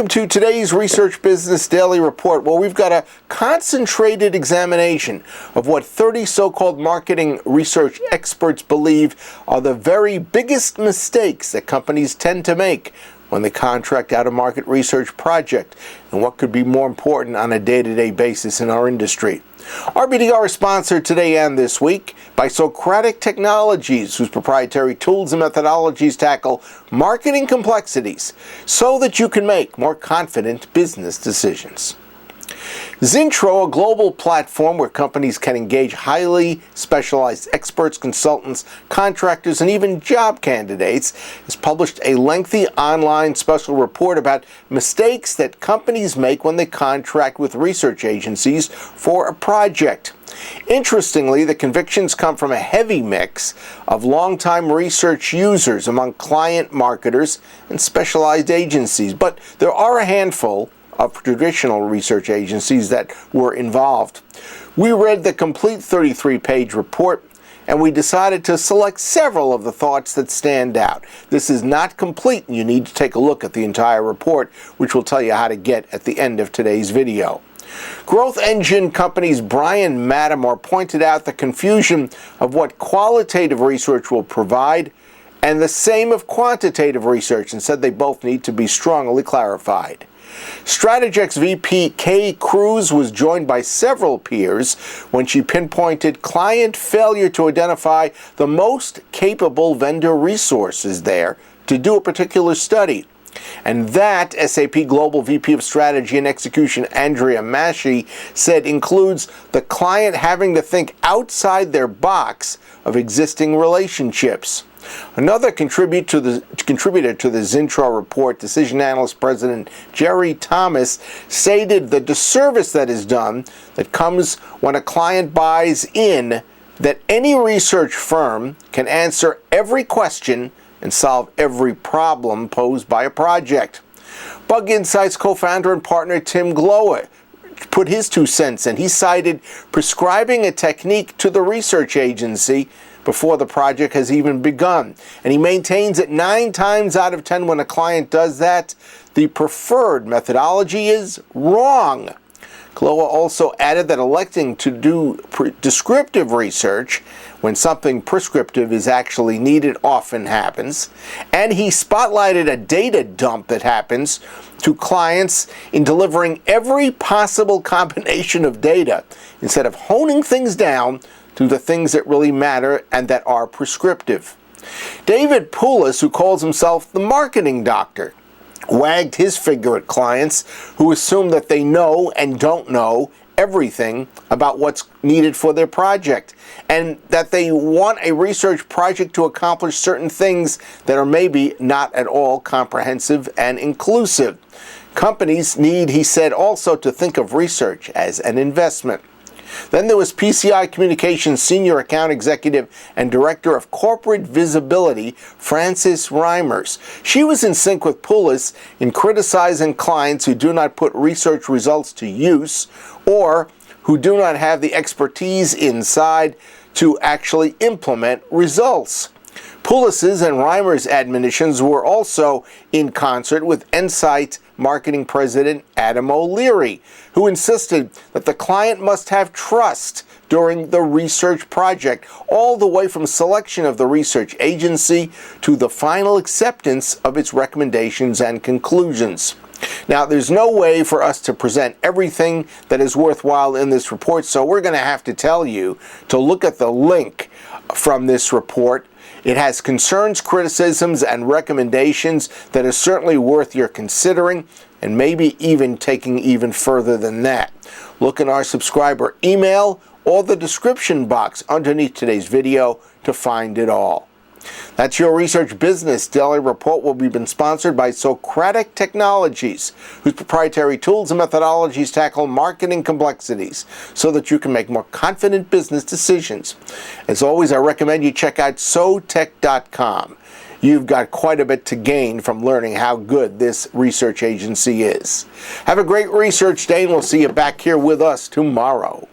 Welcome to today's Research Business Daily Report, where we've got a concentrated examination of what 30 so-called marketing research experts believe are the very biggest mistakes that companies tend to make when they contract out a market research project, and what could be more important on a day-to-day basis in our industry. RBDR is sponsored today and this week by Socratic Technologies, whose proprietary tools and methodologies tackle marketing complexities so that you can make more confident business decisions. Zintro, a global platform where companies can engage highly specialized experts, consultants, contractors, and even job candidates, has published a lengthy online special report about mistakes that companies make when they contract with research agencies for a project. Interestingly, the convictions come from a heavy mix of longtime research users among client marketers and specialized agencies, but there are a handful of traditional research agencies that were involved. We read the complete 33-page report, and we decided to select several of the thoughts that stand out. This is not complete, and you need to take a look at the entire report, which we'll tell you how to get at the end of today's video. Growth Engine Company's Brian Matamore pointed out the confusion of what qualitative research will provide and the same of quantitative research, and said they both need to be strongly clarified. Strategex VP Kay Cruz was joined by several peers when she pinpointed client failure to identify the most capable vendor resources there to do a particular study. And that, SAP Global VP of Strategy and Execution Andrea Masci said, includes the client having to think outside their box of existing relationships. Another contributor to the Zintro report, decision analyst president Jerry Thomas, stated the disservice that is done that comes when a client buys in that any research firm can answer every question and solve every problem posed by a project. Bug Insights co-founder and partner Tim Glower put his 2 cents in. He cited prescribing a technique to the research agency before the project has even begun. And he maintains that 9 times out of 10 when a client does that, the preferred methodology is wrong. Glower also added that electing to do descriptive research when something prescriptive is actually needed often happens. And he spotlighted a data dump that happens to clients in delivering every possible combination of data instead of honing things down to the things that really matter and that are prescriptive. David Poulos, who calls himself the marketing doctor, wagged his finger at clients who assume that they know and don't know everything about what's needed for their project, and that they want a research project to accomplish certain things that are maybe not at all comprehensive and inclusive. Companies need, he said, also to think of research as an investment. Then there was PCI Communications Senior Account Executive and Director of Corporate Visibility, Frances Reimers. She was in sync with Poulos in criticizing clients who do not put research results to use or who do not have the expertise inside to actually implement results. Poulos' and Reimers' admonitions were also in concert with Insight Marketing President Adam O'Leary, who insisted that the client must have trust during the research project, all the way from selection of the research agency to the final acceptance of its recommendations and conclusions. Now, there's no way for us to present everything that is worthwhile in this report, so we're going to have to tell you to look at the link from this report. It has concerns, criticisms, and recommendations that are certainly worth your considering, and maybe even taking even further than that. Look in our subscriber email or the description box underneath today's video to find it all. That's your Research Business Daily Report. Will be been sponsored by Socratic Technologies, whose proprietary tools and methodologies tackle marketing complexities so that you can make more confident business decisions. As always, I recommend you check out sotech.com. You've got quite a bit to gain from learning how good this research agency is. Have a great research day, and we'll see you back here with us tomorrow.